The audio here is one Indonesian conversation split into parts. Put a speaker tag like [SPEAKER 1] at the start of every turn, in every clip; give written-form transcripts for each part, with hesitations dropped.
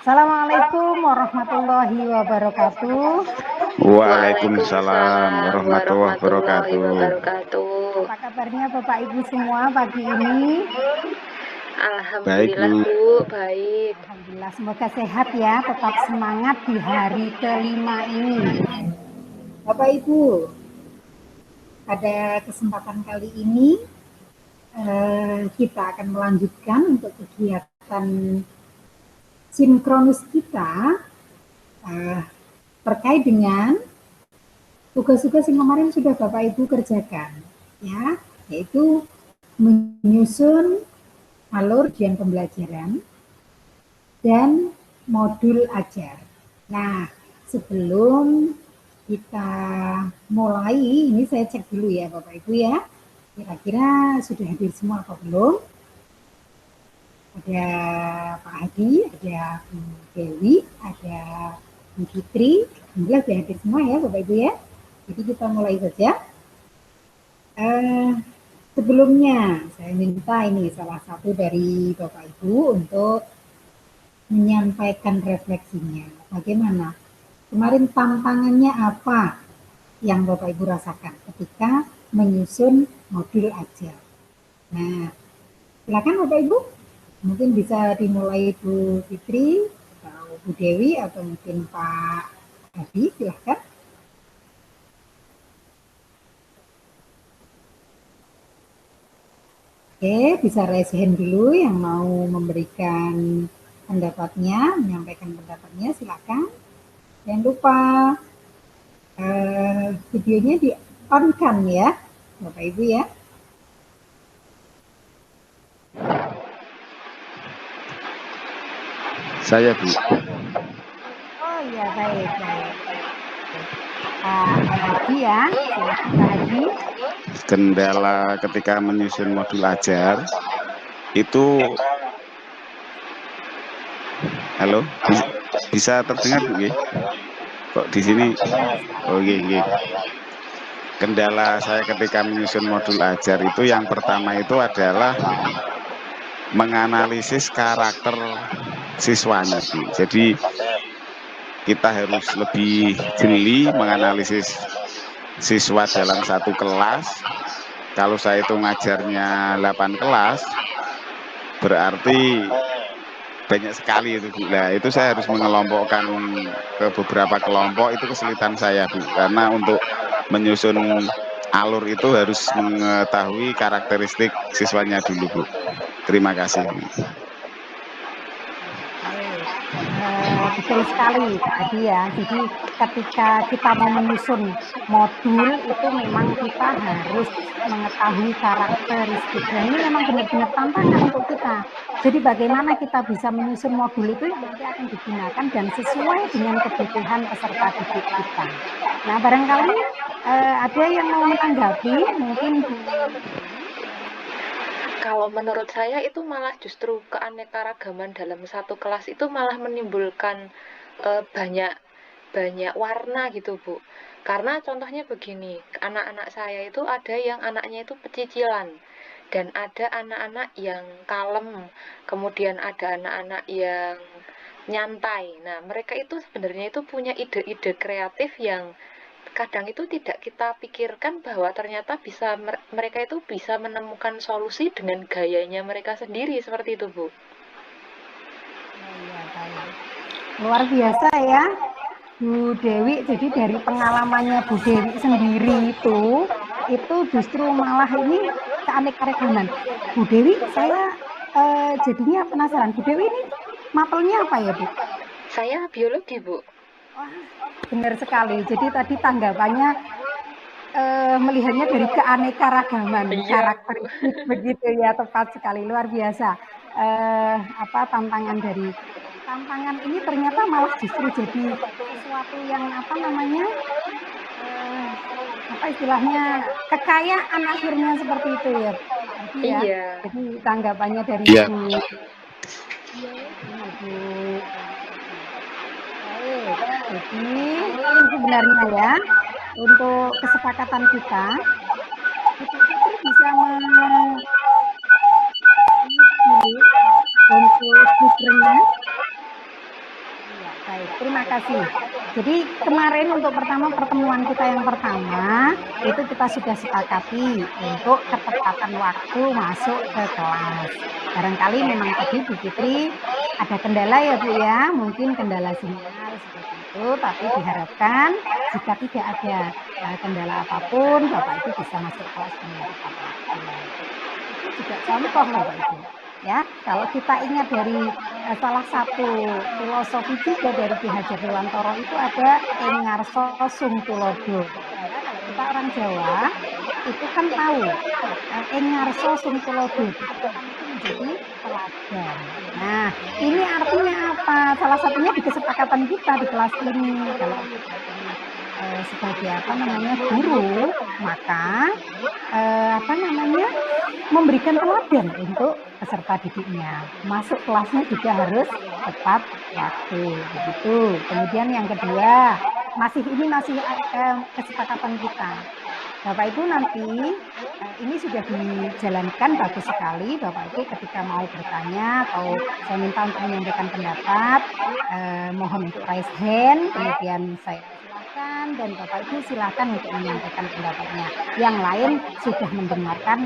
[SPEAKER 1] Assalamualaikum warahmatullahi wabarakatuh.
[SPEAKER 2] Waalaikumsalam warahmatullahi wabarakatuh.
[SPEAKER 1] Apa kabarnya Bapak Ibu semua pagi ini?
[SPEAKER 2] Baik,
[SPEAKER 3] Alhamdulillah
[SPEAKER 2] Bu.
[SPEAKER 3] Bu, baik.
[SPEAKER 1] Alhamdulillah, semoga sehat ya, tetap semangat di hari kelima ini. Bapak Ibu, pada kesempatan kali ini kita akan melanjutkan untuk kegiatan sinkronus kita terkait dengan tugas-tugas yang kemarin sudah Bapak Ibu kerjakan, ya, yaitu menyusun alur ujian pembelajaran dan modul ajar. Nah, sebelum kita mulai, ini saya cek dulu ya Bapak Ibu ya, kira-kira sudah hadir semua atau belum? Ada Pak Hadi, ada Bu Dewi, ada Bu Fitri, alhamdulillah sudah hadir semua ya Bapak Ibu ya. Jadi kita mulai saja. Sebelumnya saya minta ini salah satu dari Bapak Ibu untuk menyampaikan refleksinya. Bagaimana? Kemarin tantangannya apa yang Bapak Ibu rasakan ketika menyusun modul ajar? Nah, silakan Bapak Ibu. Mungkin bisa dimulai Bu Fitri atau Bu Dewi atau mungkin Pak Hadi, silahkan. Oke, bisa raise hand dulu yang mau memberikan pendapatnya, menyampaikan pendapatnya, silakan. Jangan lupa videonya di-on-kan ya, Bapak Ibu ya.
[SPEAKER 2] Saya, Bu.
[SPEAKER 1] Oh iya, baik. Pak Hadi ya, silakan Pak Hadi.
[SPEAKER 2] Kendala ketika menyusun modul ajar itu, halo, bisa terdengar Bu? Kok di sini? Oh, iya. Kendala saya ketika menyusun modul ajar itu yang pertama itu adalah menganalisis karakter siswanya, Bu. Jadi kita harus lebih jeli menganalisis siswa dalam satu kelas. Kalau saya itu ngajarnya 8 kelas, berarti banyak sekali itu, Bu. Nah, itu saya harus mengelompokkan ke beberapa kelompok, itu kesulitan saya, Bu. Karena untuk menyusun alur itu harus mengetahui karakteristik siswanya dulu, Bu. Terima kasih.
[SPEAKER 1] Betul sekali Pak Hadi ya. Jadi ketika kita mau menyusun modul itu memang kita harus mengetahui karakteristik. Dan ini memang benar-benar tantangan untuk kita. Jadi bagaimana kita bisa menyusun modul itu yang nanti akan digunakan dan sesuai dengan kebutuhan peserta didik kita. Nah, barangkali ada yang mau menanggapi, mungkin
[SPEAKER 3] Kalau menurut saya itu malah justru keanekaragaman dalam satu kelas itu malah menimbulkan banyak warna gitu Bu. Karena contohnya begini, anak-anak saya itu ada yang anaknya itu pecicilan dan ada anak-anak yang kalem, kemudian ada anak-anak yang nyantai. Nah, mereka itu sebenarnya itu punya ide-ide kreatif yang kadang itu tidak kita pikirkan bahwa ternyata mereka itu bisa menemukan solusi dengan gayanya mereka sendiri seperti itu, Bu.
[SPEAKER 1] Iya, baik. Luar biasa ya, Bu Dewi. Jadi dari pengalamannya Bu Dewi sendiri itu justru malah ini keanekaragaman. Bu Dewi, saya jadinya penasaran. Bu Dewi ini mapelnya apa ya, Bu?
[SPEAKER 3] Saya biologi, Bu.
[SPEAKER 1] Wah, benar sekali. Jadi tadi tanggapannya melihatnya dari keanekaragaman karakteristik begitu ya, tepat sekali, luar biasa. Tantangan ini ternyata malah justru jadi sesuatu yang istilahnya kekayaan akhirnya seperti itu ya, Pak ya.
[SPEAKER 3] Iya.
[SPEAKER 1] Jadi tanggapannya dari
[SPEAKER 2] Iya.
[SPEAKER 1] Bu. Baik, jadi ini sebenarnya ya untuk kesepakatan kita bisa untuk speakernya. Terima kasih. Jadi kemarin untuk pertemuan kita yang pertama itu kita sudah sepakati untuk ketepatan waktu masuk ke kelas. Barangkali memang tadi Bu Fitri ada kendala ya Bu ya, mungkin kendala sinyal seperti itu, tapi diharapkan jika tidak ada kendala apapun, Bapak Ibu bisa masuk kelas dengan tepat waktu. Itu juga contoh Bapak Ibu. Ya, kalau kita ingat dari salah satu filosofi juga dari Ki Hajar Dewantara itu ada engarso sung tulodo. Kalau kita orang Jawa itu kan tahu engarso sung tulodo itu menjadi teladan. Nah, ini artinya apa? Salah satunya di kesepakatan kita di kelas ini. Kalau sebagai guru, maka memberikan teladan untuk peserta didiknya. Masuk kelasnya juga harus tepat waktu, begitu. Kemudian yang kedua, masih kesepakatan kita. Bapak Ibu nanti ini sudah dijalankan bagus sekali. Bapak Ibu ketika mau bertanya atau saya minta untuk menyampaikan pendapat, mohon untuk raise hand, kemudian saya silakan dan Bapak Ibu silakan untuk menyampaikan pendapatnya. Yang lain sudah mendengarkan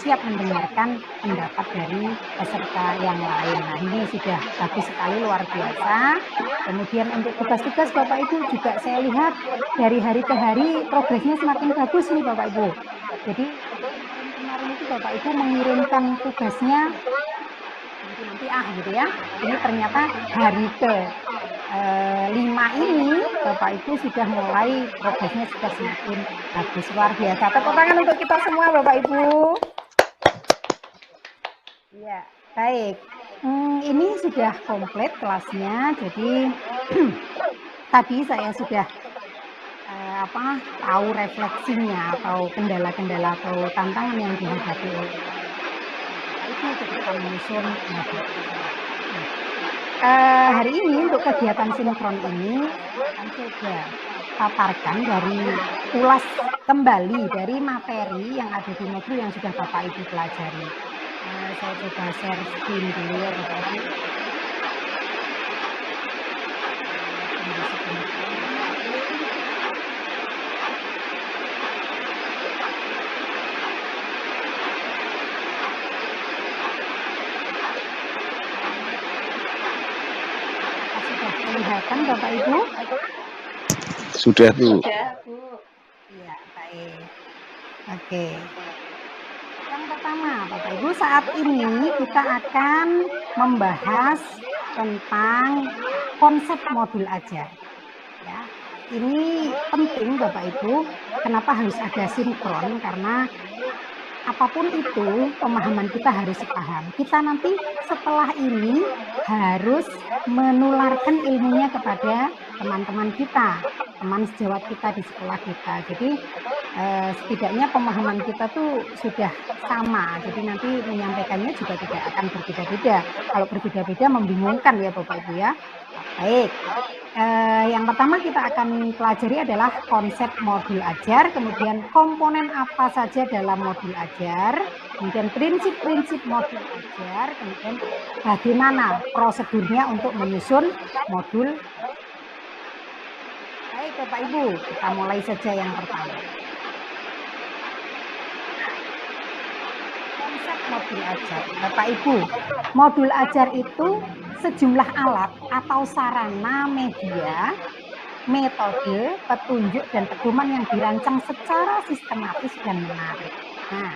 [SPEAKER 1] siap mendengarkan pendapat dari peserta yang lain. Nah, ini sudah bagus sekali, luar biasa. Kemudian untuk tugas-tugas Bapak Ibu juga saya lihat dari hari ke hari progresnya semakin bagus nih Bapak Ibu. Jadi kemarin itu Bapak Ibu mengirimkan tugasnya nanti gitu ya. Ini ternyata hari ke 5 ini Bapak Ibu sudah mulai progresnya sudah semakin bagus, luar biasa. Tepuk tangan untuk kita semua Bapak Ibu. Ya, baik. Ini sudah komplit kelasnya. Jadi tadi saya sudah tahu refleksinya atau kendala-kendala atau tantangan yang dihadapi oleh itu ketika menyusun hari ini untuk kegiatan sinkron ini akan coba paparkan dari ulas kembali dari materi yang ada di modul yang sudah Bapak Ibu pelajari. Saya coba share screen dulu ya Bapak Ibu. Kelihatan Bapak Ibu?
[SPEAKER 2] Sudah Bu.
[SPEAKER 3] Sudah Bu.
[SPEAKER 1] Iya, baik. Oke. Yang pertama Bapak Ibu, saat ini kita akan membahas tentang konsep modul ajar. Ya, ini penting Bapak Ibu. Kenapa harus ada sinkron? Karena apapun itu pemahaman kita harus sepaham. Kita nanti setelah ini harus menularkan ilmunya kepada teman-teman kita, teman sejawat kita di sekolah kita. Jadi setidaknya pemahaman kita tuh sudah sama. Jadi nanti menyampaikannya juga tidak akan berbeda-beda. Kalau berbeda-beda membingungkan ya Bapak Ibu ya. Baik. Yang pertama kita akan pelajari adalah konsep modul ajar, kemudian komponen apa saja dalam modul ajar, kemudian prinsip-prinsip modul ajar, kemudian bagaimana prosedurnya untuk menyusun modul. Baik Bapak Ibu, kita mulai saja yang pertama. Konsep modul ajar. Bapak Ibu, modul ajar itu sejumlah alat atau sarana media, metode, petunjuk, dan pedoman yang dirancang secara sistematis dan menarik. Nah,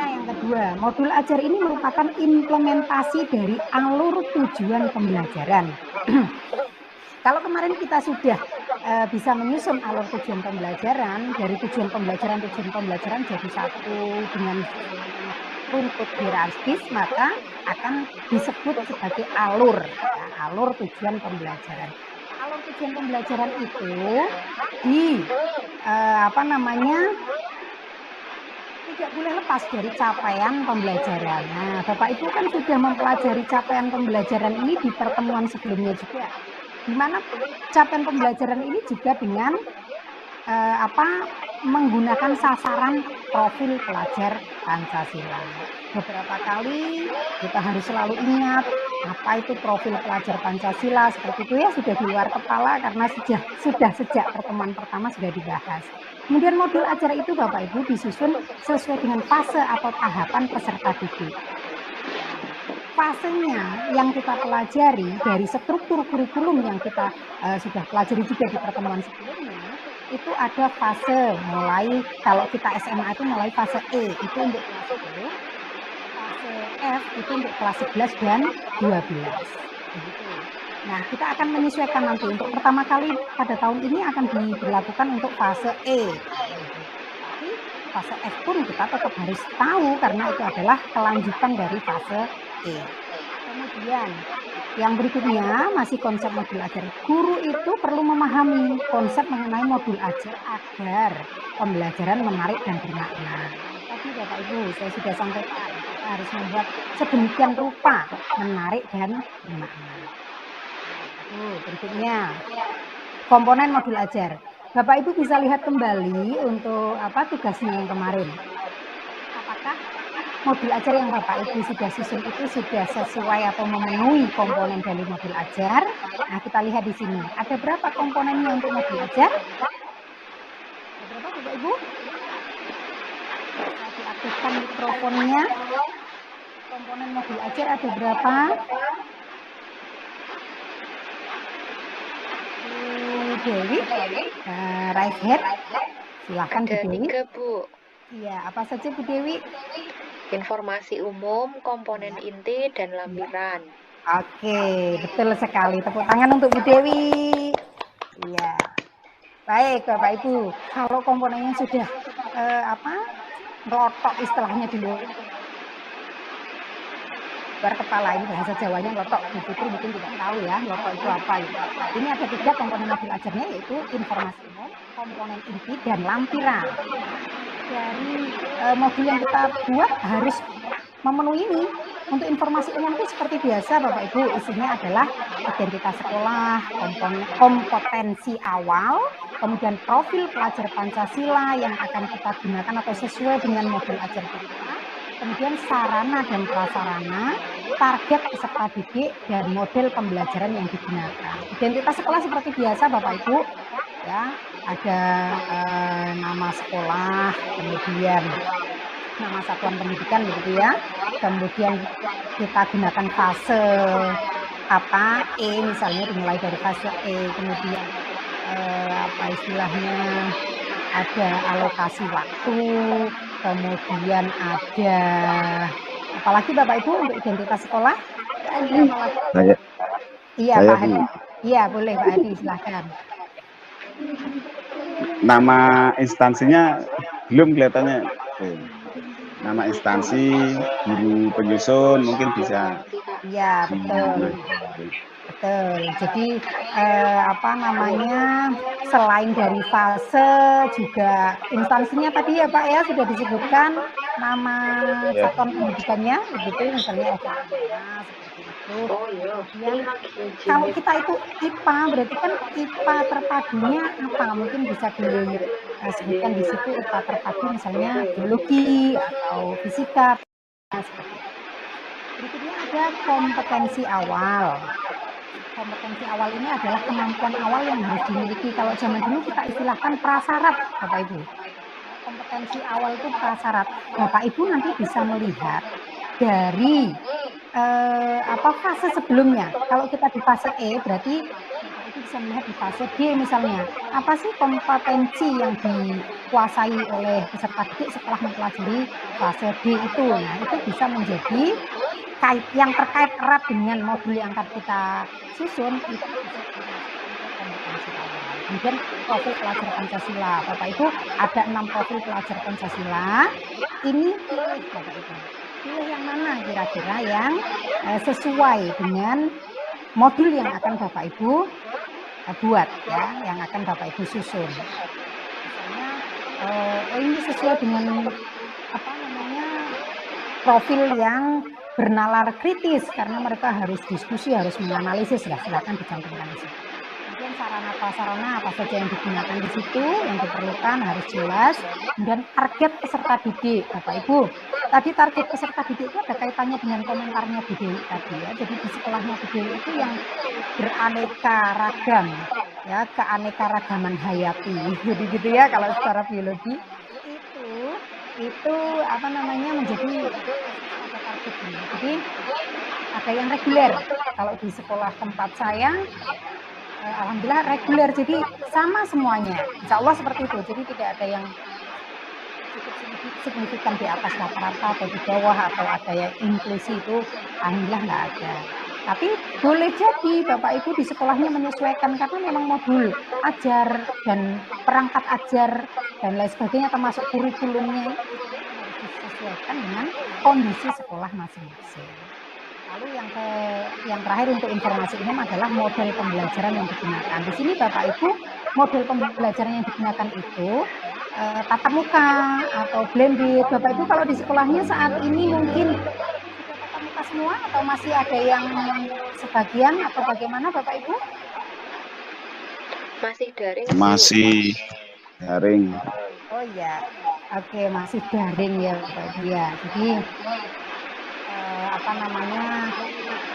[SPEAKER 1] yang kedua, modul ajar ini merupakan implementasi dari alur tujuan pembelajaran. Kalau kemarin kita sudah bisa menyusun alur tujuan pembelajaran, dari tujuan pembelajaran jadi satu dengan runtut hierarkis, maka akan disebut sebagai alur, ya, alur tujuan pembelajaran. Alur tujuan pembelajaran itu tidak boleh lepas dari capaian pembelajaran. Nah, Bapak Ibu kan sudah mempelajari capaian pembelajaran ini di pertemuan sebelumnya juga, di mana capaian pembelajaran ini juga dengan menggunakan sasaran profil pelajar Pancasila. Beberapa kali kita harus selalu ingat apa itu profil pelajar Pancasila, seperti itu ya, sudah di luar kepala karena sudah sejak pertemuan pertama sudah dibahas. Kemudian modul ajar itu Bapak Ibu disusun sesuai dengan fase atau tahapan peserta didik. Fasenya yang kita pelajari dari struktur kurikulum yang kita sudah pelajari juga di pertemuan sebelumnya, itu ada fase mulai, kalau kita SMA itu mulai fase E itu untuk kelas 10, fase F itu untuk kelas 11 dan 12. Begitu. Nah, kita akan menyesuaikan nanti. Untuk pertama kali pada tahun ini akan diberlakukan untuk fase E. Tapi fase F pun kita tetap harus tahu karena itu adalah kelanjutan dari fase E. Kemudian yang berikutnya masih konsep modul ajar. Guru itu perlu memahami konsep mengenai modul ajar agar pembelajaran menarik dan bermakna. Tadi Bapak Ibu saya sudah sampaikan, kita harus membuat sedemikian rupa menarik dan bermakna. Berikutnya komponen modul ajar. Bapak Ibu bisa lihat kembali untuk tugasnya yang kemarin. Apakah modul ajar yang Bapak Ibu sudah susun itu sudah sesuai atau memenuhi komponen dari modul ajar? Nah, kita lihat di sini. Ada berapa komponennya untuk modul ajar? Ada berapa Bapak Ibu? Bisa diaktifkan mikrofonnya. Komponen modul ajar ada berapa? Bu Dewi, raise hand. Silahkan Bu Dewi.
[SPEAKER 3] Ada 3 Bu.
[SPEAKER 1] Iya, apa saja Bu Dewi?
[SPEAKER 3] Informasi umum, komponen inti, dan lampiran.
[SPEAKER 1] Oke, betul sekali. Tepuk tangan untuk Bu Dewi. Iya. Baik, Bapak Ibu. Kalau komponennya sudah rotok istilahnya dulu. Luar kepala, ini bahasa Jawanya lotok. Bu Fitri mungkin tidak tahu ya, lotok itu apa. Ini ada 3 komponen modul ajarnya, yaitu informasi umum, komponen inti, dan lampiran. Dari modul yang kita buat harus memenuhi ini. Untuk informasi umum itu seperti biasa Bapak Ibu, isinya adalah identitas sekolah, kompetensi awal, kemudian profil pelajar Pancasila yang akan kita gunakan atau sesuai dengan modul ajar kita, kemudian sarana dan prasarana, target peserta didik, dan model pembelajaran yang digunakan. Identitas sekolah seperti biasa Bapak Ibu, ya, ada nama sekolah, kemudian nama satuan pendidikan begitu ya. Kemudian kita gunakan fase E misalnya, dimulai dari fase E, kemudian istilahnya ada alokasi waktu, kemudian ada apalagi Bapak Ibu untuk identitas sekolah? Iya Pak Hadi. Iya boleh Pak Hadi, silahkan.
[SPEAKER 2] Nama instansinya belum kelihatannya. Nama instansi, guru penyusun mungkin bisa.
[SPEAKER 1] Iya betul. Betul. Jadi selain dari fase juga instansinya tadi ya Pak ya sudah disebutkan nama satuan pendidikannya begitu, misalnya seperti itu. Kemudian kalau kita itu IPA berarti kan IPA terpadunya apa? Mungkin bisa disebutkan di situ IPA terpadu misalnya biologi atau fisika. Seperti itu. Berikutnya ada kompetensi awal. Kompetensi awal ini adalah kemampuan awal yang harus dimiliki. Kalau zaman dulu kita istilahkan prasyarat, Bapak Ibu. Kompetensi awal itu prasyarat. Bapak Ibu nanti bisa melihat dari fase sebelumnya. Kalau kita di fase E berarti Bapak Ibu bisa melihat di fase D misalnya. Apa sih kompetensi yang dikuasai oleh peserta didik setelah mempelajari fase D itu? Nah, itu bisa menjadi yang terkait erat dengan modul yang akan kita susun itu kompetensi awal. Kemudian profil pelajar Pancasila. Bapak Ibu ada 6 profil pelajar Pancasila. Ini pilih Bapak Ibu. Pilih yang mana kira-kira yang sesuai dengan modul yang akan Bapak Ibu buat ya, yang akan Bapak Ibu susun. Misalnya ini sesuai dengan profil yang bernalar kritis karena mereka harus diskusi, harus menganalisis, ya silakan dicantumkan di sini. Kemudian Kemudian sarana prasarana apa saja yang digunakan di situ, yang diperlukan harus jelas. Kemudian target peserta didik, Bapak Ibu. Tadi target peserta didik itu ada kaitannya dengan komentarnya Bu Dewi tadi ya. Jadi di sekolahnya Bu Dewi itu yang beraneka ragam, ya keanekaragaman hayati. Jadi gitu ya kalau secara biologi itu apa namanya menjadi ada target ini. Jadi ada yang reguler. Kalau di sekolah tempat saya alhamdulillah reguler, jadi sama semuanya. Insya Allah seperti itu. Jadi tidak ada yang cukup signifikan di atas rata-rata atau di bawah atau ada yang inklusi, itu alhamdulillah nggak ada. Tapi boleh jadi Bapak Ibu di sekolahnya menyesuaikan karena memang modul ajar dan perangkat ajar dan lain sebagainya termasuk kurikulumnya itu harus disesuaikan dengan kondisi sekolah masing-masing. Lalu yang terakhir untuk informasi umum adalah model pembelajaran yang digunakan. Di sini Bapak Ibu, model pembelajaran yang digunakan itu tatap muka atau blended. Bapak Ibu kalau di sekolahnya saat ini mungkin sudah tatap muka semua atau masih ada yang sebagian atau bagaimana Bapak Ibu?
[SPEAKER 3] Masih daring.
[SPEAKER 2] Masih daring.
[SPEAKER 1] Oh ya, oke, masih daring ya Bapak Ibu ya. Jadi apa namanya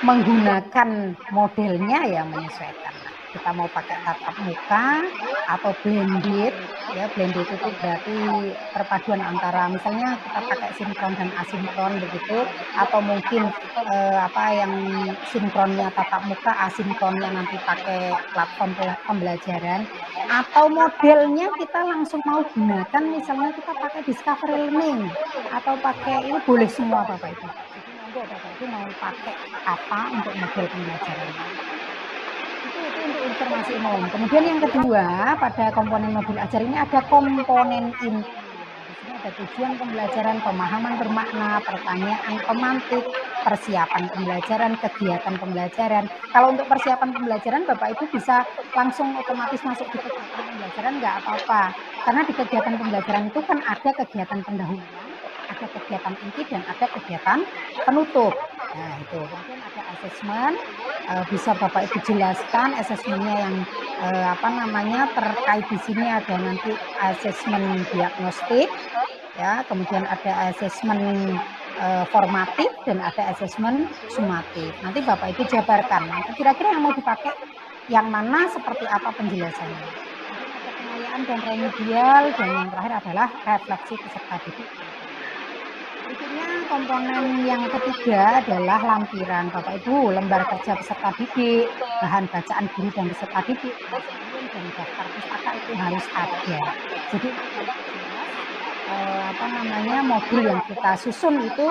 [SPEAKER 1] menggunakan modelnya ya menyesuaikan. Kita mau pakai tatap muka atau blended, ya blended itu berarti perpaduan antara misalnya kita pakai sinkron dan asinkron begitu, atau mungkin apa yang sinkronnya tatap muka, asinkronnya nanti pakai platform pembelajaran, atau modelnya kita langsung mau gunakan misalnya kita pakai discovery learning atau pakai ini boleh semua Bapak Ibu. Bapak Ibu mau pakai apa untuk model pembelajaran. Itu untuk informasi umum. Kemudian yang kedua, pada komponen modul ajar ini ada komponen inti. Di sini ada tujuan pembelajaran, pemahaman bermakna, pertanyaan pemantik, persiapan pembelajaran, kegiatan pembelajaran. Kalau untuk persiapan pembelajaran, Bapak Ibu bisa langsung otomatis masuk di kegiatan pembelajaran, nggak apa-apa. Karena di kegiatan pembelajaran itu kan ada kegiatan pendahuluan, ada kegiatan inti dan ada kegiatan penutup. Nah itu kemudian ada asesmen, bisa Bapak Ibu jelaskan asesmennya yang apa namanya terkait di sini ada nanti asesmen diagnostik, ya kemudian ada asesmen formatif dan ada asesmen sumatif. Nanti Bapak Ibu jabarkan. Nanti kira-kira yang mau dipakai yang mana seperti apa penjelasannya. Ada pengayaan dan remedial dan yang terakhir adalah refleksi peserta didik. Berikutnya komponen yang ketiga adalah lampiran Bapak Ibu, lembar kerja peserta didik, bahan bacaan guru dan peserta didik, dan daftar pustaka itu harus ada. Jadi apa namanya modul yang kita susun itu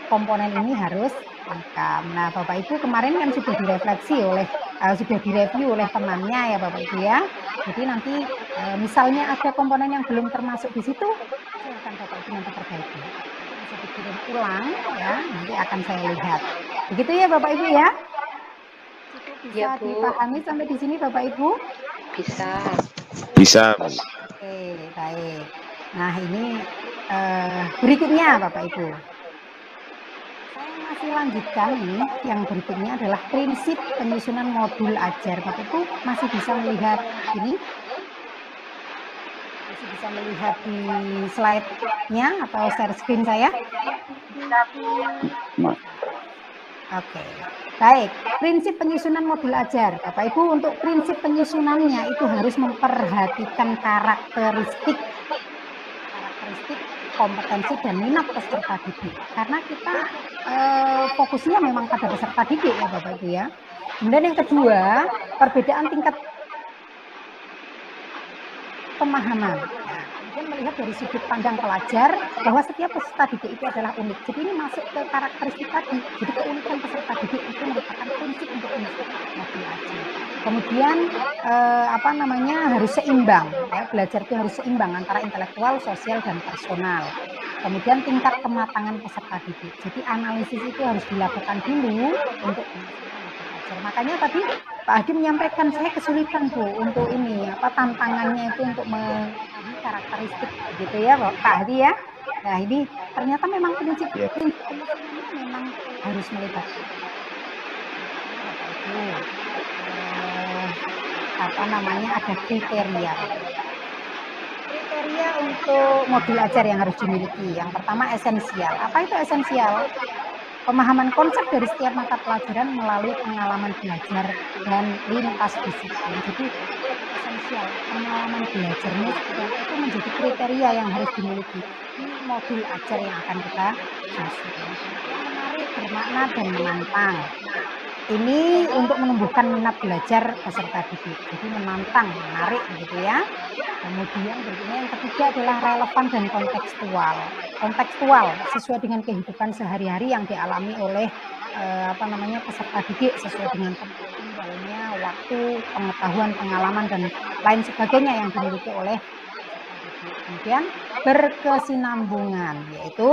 [SPEAKER 1] komponen ini harus lengkap. Nah Bapak Ibu kemarin kan sudah direfleksi oleh sudah direview oleh temannya ya Bapak Ibu ya. Jadi nanti misalnya ada komponen yang belum termasuk di situ, silakan Bapak Ibu nanti perbaiki. Bisa dikirim ulang ya, nanti akan saya lihat. Begitu ya Bapak Ibu ya. Cukup bisa
[SPEAKER 3] Ya, Bu.
[SPEAKER 1] dipahami sampai di sini Bapak Ibu?
[SPEAKER 2] Bisa.
[SPEAKER 1] Oke, baik. Nah ini berikutnya Bapak Ibu. Saya masih lanjutkan ini, yang berikutnya adalah prinsip penyusunan modul ajar. Bapak Ibu masih bisa melihat ini? Masih bisa melihat di slide-nya atau share screen saya? Oke, baik. Prinsip penyusunan modul ajar, Bapak Ibu, untuk prinsip penyusunannya itu harus memperhatikan karakteristik kompetensi dan minat peserta didik. Karena kita fokusnya memang pada peserta didik ya Bapak Ibu ya. Kemudian yang kedua, perbedaan tingkat pemahaman. Nah, kemudian melihat dari sudut pandang pelajar bahwa setiap peserta didik itu adalah unik. Jadi ini masuk ke karakteristik tadi. Jadi keunikan peserta didik itu merupakan prinsip untuk modul ajar. Kemudian apa namanya harus seimbang. Ya, belajar itu harus seimbang antara intelektual, sosial, dan personal. Kemudian tingkat kematangan peserta didik. Jadi analisis itu harus dilakukan dulu untuk belajar. Makanya tadi Pak Hadi menyampaikan saya kesulitan Bu untuk ini apa tantangannya itu untuk mengetahui karakteristik gitu ya Pak Hadi ya. Nah ini ternyata memang prinsip memang harus melibatkan. ada kriteria. Kriteria untuk modul ajar yang harus dimiliki. Yang pertama esensial. Apa itu esensial? Pemahaman konsep dari setiap mata pelajaran melalui pengalaman belajar dan lintas disiplin. Jadi esensial, pengalaman belajarnya itu menjadi kriteria yang harus dimiliki di modul ajar yang akan kita susun. Menarik, bermakna, dan menantang. Ini untuk menumbuhkan minat belajar peserta didik. Jadi menantang, menarik gitu ya. Kemudian berikutnya yang ketiga adalah relevan dan kontekstual. Kontekstual sesuai dengan kehidupan sehari-hari yang dialami oleh peserta didik, sesuai dengan tempat tinggalnya, waktu, pengetahuan, pengalaman, dan lain sebagainya yang dimiliki oleh peserta didik. Kemudian berkesinambungan, yaitu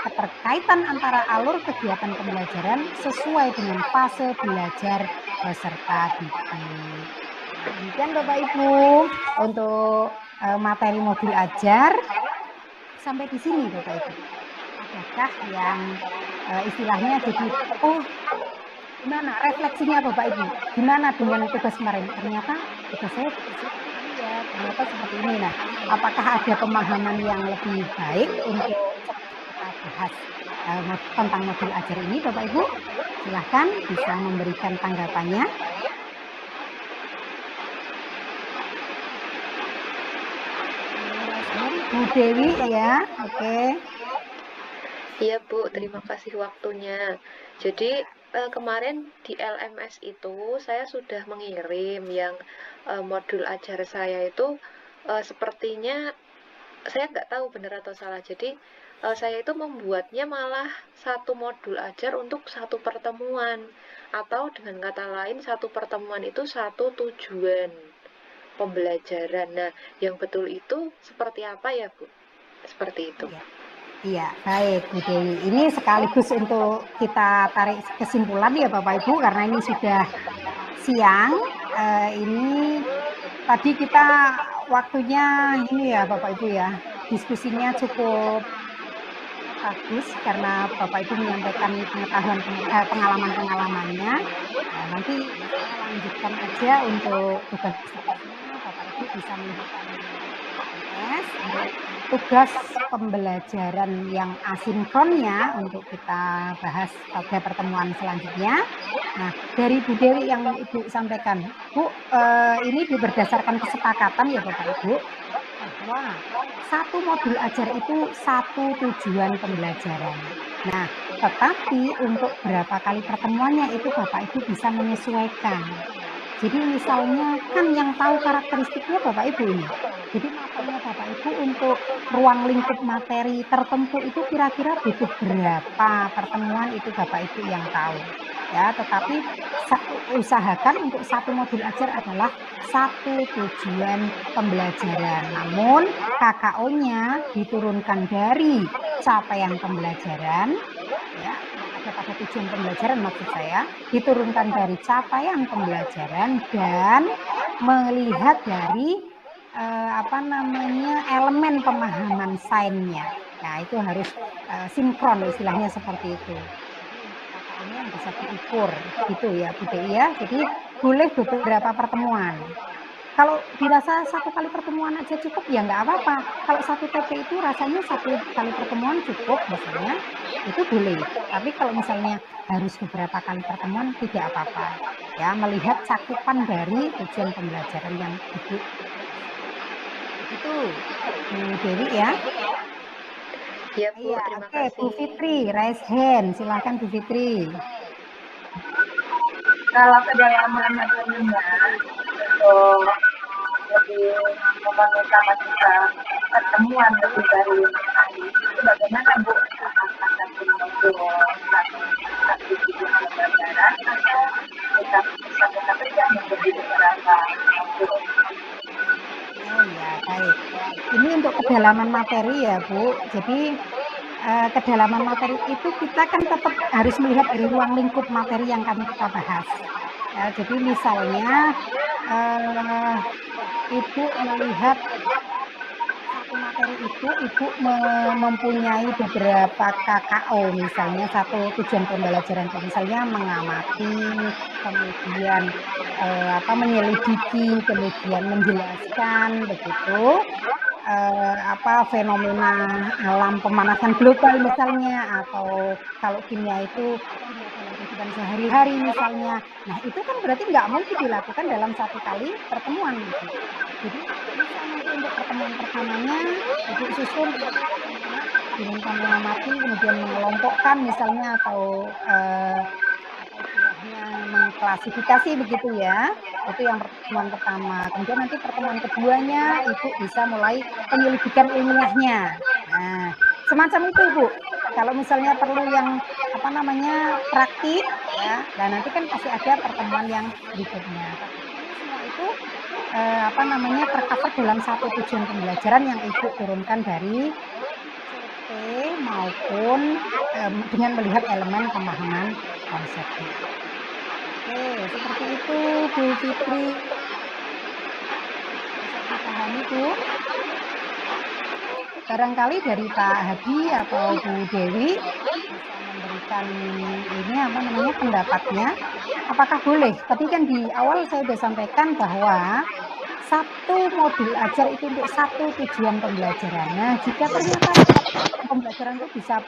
[SPEAKER 1] keterkaitan antara alur kegiatan pembelajaran sesuai dengan fase belajar peserta didik. Demikian Bapak Ibu untuk materi modul ajar. Sampai di sini Bapak Ibu. Adakah yang istilahnya jadi gimana refleksinya Bapak Ibu? Gimana dengan tugas kemarin? Ternyata tugas saya ya ternyata seperti ini. Nah, apakah ada pemahaman yang lebih baik untuk kita bahas tentang modul ajar ini Bapak Ibu? Silahkan bisa memberikan tanggapannya. Bu Dewi ya, oke.
[SPEAKER 3] Iya Bu, terima kasih waktunya. Jadi kemarin di LMS itu saya sudah mengirim yang modul ajar saya itu sepertinya saya nggak tahu benar atau salah. Jadi saya itu membuatnya malah satu modul ajar untuk satu pertemuan, atau dengan kata lain satu pertemuan itu satu tujuan pembelajaran. Nah, yang betul itu seperti apa ya Bu? Seperti itu.
[SPEAKER 1] Iya, baik Bu Dewi. Ini sekaligus untuk kita tarik kesimpulan ya Bapak Ibu, karena ini sudah siang. Ini tadi kita waktunya ini ya Bapak Ibu ya, diskusinya cukup bagus karena Bapak Ibu menyampaikan pengalaman-pengalamannya. Nah, nanti saya lanjutkan aja untuk tugas Bapak Ibu bisa melihat untuk tugas pembelajaran yang asinkronnya untuk kita bahas pada pertemuan selanjutnya. Nah, dari Bu Dewi yang Ibu sampaikan, Bu, ini berdasarkan kesepakatan ya Bapak Ibu, bahwa satu modul ajar itu satu tujuan pembelajaran. Nah, tetapi untuk berapa kali pertemuannya itu Bapak Ibu bisa menyesuaikan. Jadi misalnya kan yang tahu karakteristiknya Bapak Ibu ini. Jadi materinya Bapak Ibu untuk ruang lingkup materi tertentu itu kira-kira butuh berapa pertemuan itu Bapak Ibu yang tahu. Ya, tetapi usahakan untuk satu modul ajar adalah satu tujuan pembelajaran. Namun KKO-nya diturunkan dari capaian pembelajaran, ya, pada tujuan pembelajaran maksud saya, diturunkan dari capaian pembelajaran dan melihat dari elemen pemahaman sainnya. Nah, itu harus sinkron istilahnya seperti itu. Ini yang bisa diukur gitu ya Bu Dewi ya. Jadi boleh beberapa pertemuan. Kalau dirasa satu kali pertemuan aja cukup ya nggak apa-apa. Kalau satu TP itu rasanya satu kali pertemuan cukup misalnya, itu boleh. Tapi kalau misalnya harus beberapa kali pertemuan tidak apa-apa. Ya, melihat cakupan dari tujuan pembelajaran yang Ibu. Itu Bu Dewi ya.
[SPEAKER 3] Ya Bu, terima kasih.
[SPEAKER 1] Bu Fitri, raise hand. Silakan Bu Fitri.
[SPEAKER 4] Kalau kedalaman materinya untuk lebih membangun kita pertemuan lebih dari 5 hari itu bagaimana Bu? Apakah untuk pembelajaran atau kita bisa bekerja menjadi beberapa modul?
[SPEAKER 1] Oh ya, baik. Ini untuk kedalaman materi ya Bu. Jadi kedalaman materi itu kita kan tetap harus melihat dari ruang lingkup materi yang akan kita bahas. Ya, jadi misalnya Ibu melihat satu materi itu Ibu mempunyai beberapa KKO, misalnya satu tujuan pembelajaran itu misalnya mengamati, kemudian menyelidiki, kemudian menjelaskan begitu fenomena alam pemanasan global misalnya, atau kalau kimia itu kimia dalam kehidupan sehari-hari misalnya. Nah itu kan berarti nggak mungkin dilakukan dalam satu kali pertemuan gitu. Jadi bisa nanti untuk pertemuan pertamanya Ibu susun diminta mengamati, kemudian mengelompokkan misalnya, atau istilahnya mengklasifikasi begitu ya. Itu yang pertemuan pertama. Kemudian nanti pertemuan keduanya Ibu bisa mulai penyelidikan ilmiahnya. Nah, semacam itu Ibu. Kalau misalnya perlu yang praktik ya, dan nanti kan pasti ada pertemuan yang berikutnya. Tapi ini semua itu tercover dalam satu tujuan pembelajaran yang Ibu turunkan dari CP maupun dengan melihat elemen pemahaman konsepnya. Oke, seperti itu Bu Fitri. Bisa dipahami Bu? Barangkali dari Pak Hadi atau Bu Dewi bisa memberikan pendapatnya. Apakah boleh? Tadi kan di awal saya sudah sampaikan bahwa satu modul ajar itu untuk satu tujuan pembelajaran. Nah, jika ternyata pembelajaran itu bisa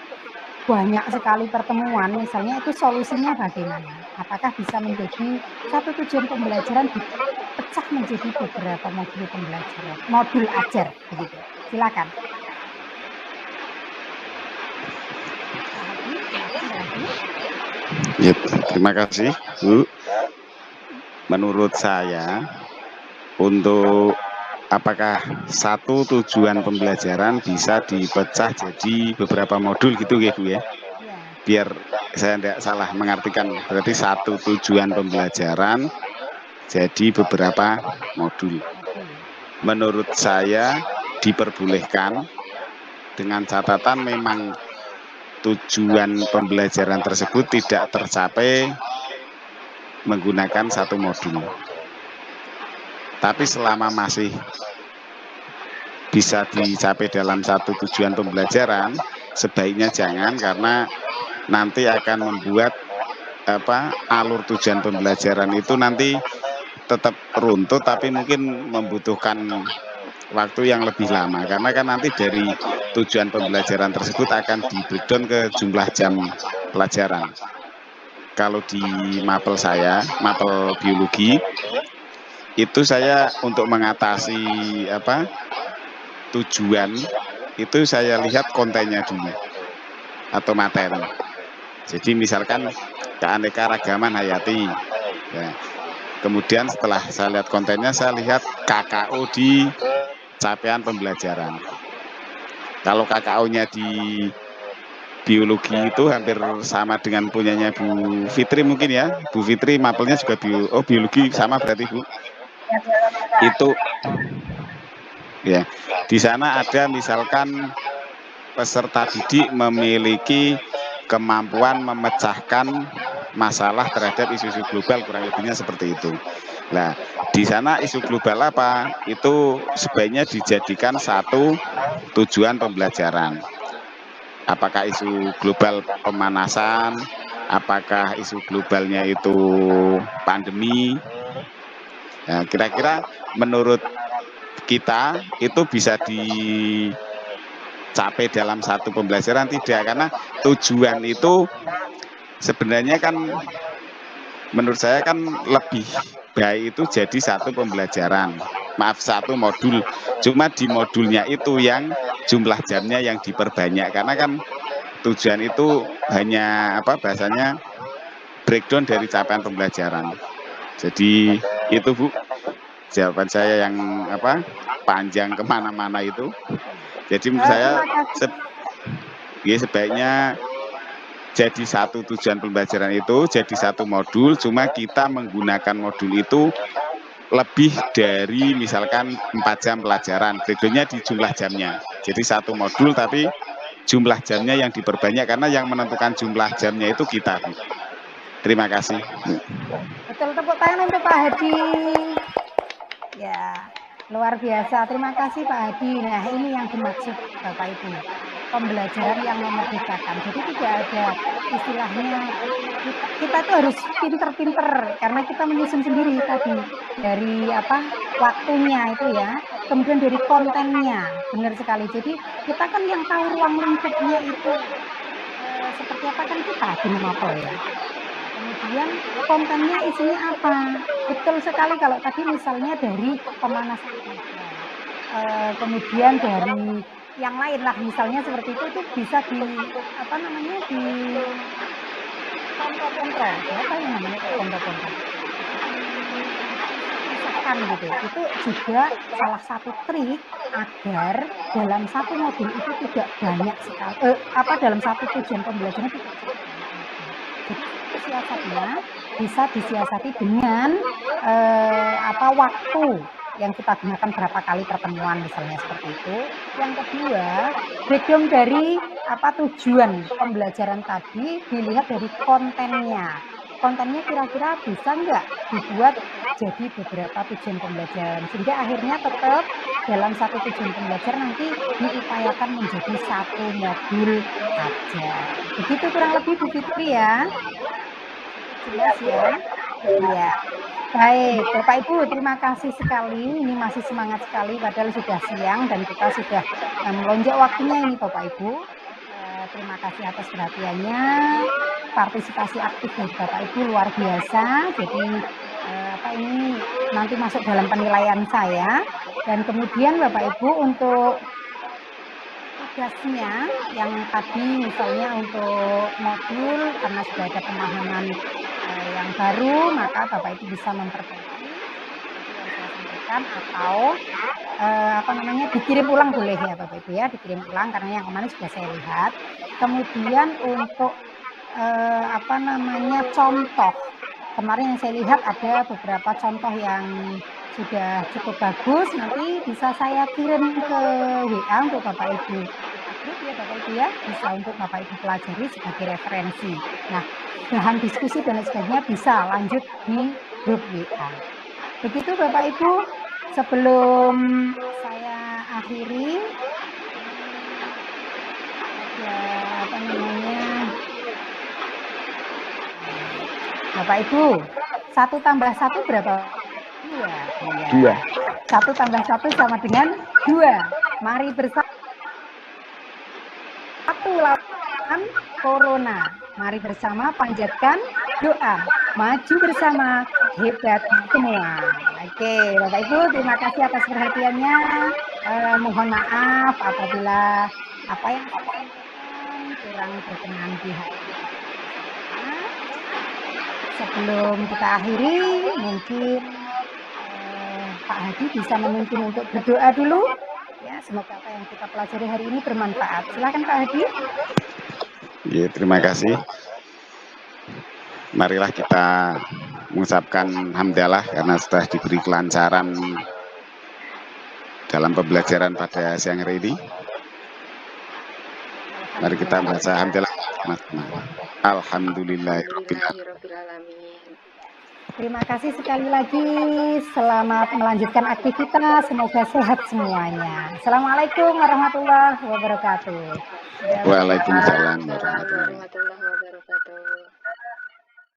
[SPEAKER 1] banyak sekali pertemuan, misalnya itu solusinya bagaimana? Apakah bisa menjadi satu tujuan pembelajaran dipecah menjadi beberapa modul pembelajaran, modul ajar begitu? Silakan.
[SPEAKER 2] Ya, terima kasih Bu. Menurut saya, untuk apakah satu tujuan pembelajaran bisa dipecah jadi beberapa modul gitu ya Bu ya? Biar saya tidak salah mengartikan, berarti satu tujuan pembelajaran jadi beberapa modul. Menurut saya diperbolehkan, dengan catatan memang tujuan pembelajaran tersebut tidak tercapai menggunakan satu modul. Tapi selama masih bisa dicapai dalam satu tujuan pembelajaran, sebaiknya jangan, karena nanti akan membuat alur tujuan pembelajaran itu nanti tetap runtuh, tapi mungkin membutuhkan waktu yang lebih lama, karena kan nanti dari tujuan pembelajaran tersebut akan di breakdown ke jumlah jam pelajaran. Kalau di mapel saya, mapel biologi, itu saya untuk mengatasi tujuan itu saya lihat kontennya dulu atau materi. Jadi misalkan keanekaragaman hayati, ya. Kemudian setelah saya lihat kontennya, saya lihat KKO di capaian pembelajaran. Kalau KKO-nya di biologi itu hampir sama dengan punyanya Bu Fitri mungkin ya. Bu Fitri mapelnya juga biologi sama berarti Bu. Itu ya. Di sana ada misalkan peserta didik memiliki kemampuan memecahkan masalah terhadap isu-isu global, kurang lebihnya seperti itu. Nah, di sana isu global apa? Itu sebaiknya dijadikan satu tujuan pembelajaran. Apakah isu global pemanasan, apakah isu globalnya itu pandemi. Nah, kira-kira menurut kita itu bisa dicapai dalam satu pembelajaran? Tidak, karena tujuan itu sebenarnya kan menurut saya kan lebih baik itu jadi satu pembelajaran, satu modul. Cuma di modulnya itu yang jumlah jamnya yang diperbanyak, karena kan tujuan itu hanya bahasanya breakdown dari capaian pembelajaran. Jadi itu Bu jawaban saya yang panjang kemana-mana itu. Jadi menurut saya sebaiknya jadi satu tujuan pembelajaran itu jadi satu modul, cuma kita menggunakan modul itu lebih dari misalkan 4 jam pelajaran, breakdownnya di jumlah jamnya. Jadi satu modul tapi jumlah jamnya yang diperbanyak, karena yang menentukan jumlah jamnya itu kita. Terima kasih.
[SPEAKER 1] Betul, tepuk tangan untuk Pak Hadi. Ya, Luar biasa, terima kasih Pak Hadi. Nah, ini yang dimaksud Bapak Ibu, pembelajaran yang memerdekakan. Jadi tidak ada istilahnya kita tuh harus pinter-pinter karena kita menyusun sendiri tadi dari waktunya itu ya, kemudian dari kontennya, benar sekali. Jadi kita kan yang tahu ruang lingkupnya itu seperti apa kan kita di Mapol ya. Kemudian kontennya isinya apa? Betul sekali kalau tadi misalnya dari pemanasan kemudian dari yang lain lah misalnya seperti itu bisa di di kontrol apa yang namanya kontrol pisahkan gitu. Itu juga salah satu trik agar dalam satu modul itu tidak banyak sekali dalam satu tujuan pembelajaran tidak siasatnya bisa disiasati dengan waktu yang kita gunakan berapa kali pertemuan misalnya seperti itu. Yang kedua, breakdown dari tujuan pembelajaran tadi dilihat dari kontennya. Kontennya kira-kira bisa nggak dibuat jadi beberapa tujuan pembelajaran sehingga akhirnya tetap dalam satu tujuan pembelajaran nanti diupayakan menjadi satu modul saja. Begitu kurang lebih Bu Fitri ya. Jelas ya. Iya. Baik, Bapak Ibu, terima kasih sekali. Ini masih semangat sekali, padahal sudah siang dan kita sudah melonjak waktunya ini, Bapak Ibu. Terima kasih atas perhatiannya. Partisipasi aktif dari Bapak Ibu luar biasa. Jadi ini nanti masuk dalam penilaian saya. Dan kemudian Bapak Ibu untuk tugasnya yang tadi misalnya untuk modul karena sudah ada pemahaman yang baru, maka Bapak Ibu bisa memperbaiki atau dikirim ulang boleh ya Bapak Ibu ya, dikirim ulang karena yang kemarin sudah saya lihat. Kemudian untuk contoh kemarin yang saya lihat ada beberapa contoh yang sudah cukup bagus, nanti bisa saya kirim ke WA untuk Bapak Ibu. Ya Bapak Ibu ya, bisa untuk Bapak Ibu pelajari sebagai referensi. Nah, bahan diskusi dan sebagainya bisa lanjut di grup WA. Begitu Bapak Ibu, sebelum saya akhiri, Bapak Ibu, 1 tambah 1 berapa? 2. 1 tambah 1 sama dengan 2. Mari bersama lawan corona. Mari bersama panjatkan doa. Maju bersama, hebat semua. Oke, Bapak Ibu, terima kasih atas perhatiannya. Mohon maaf apabila apa yang kurang berkenan di hati. Sebelum kita akhiri, mungkin Pak Hadi bisa memimpin untuk berdoa dulu. Ya, semoga apa yang kita pelajari hari ini bermanfaat. Silakan Pak Hadi.
[SPEAKER 2] Ya, terima kasih. Marilah kita mengucapkan hamdalah karena sudah diberi kelancaran dalam pembelajaran pada siang hari ini. Mari kita membaca hamdalah. Alhamdulillahirabbil alamin.
[SPEAKER 1] Terima kasih sekali lagi. Selamat melanjutkan aktivitas. Semoga sehat semuanya. Assalamualaikum warahmatullahi wabarakatuh.
[SPEAKER 2] Waalaikumsalam warahmatullahi wabarakatuh.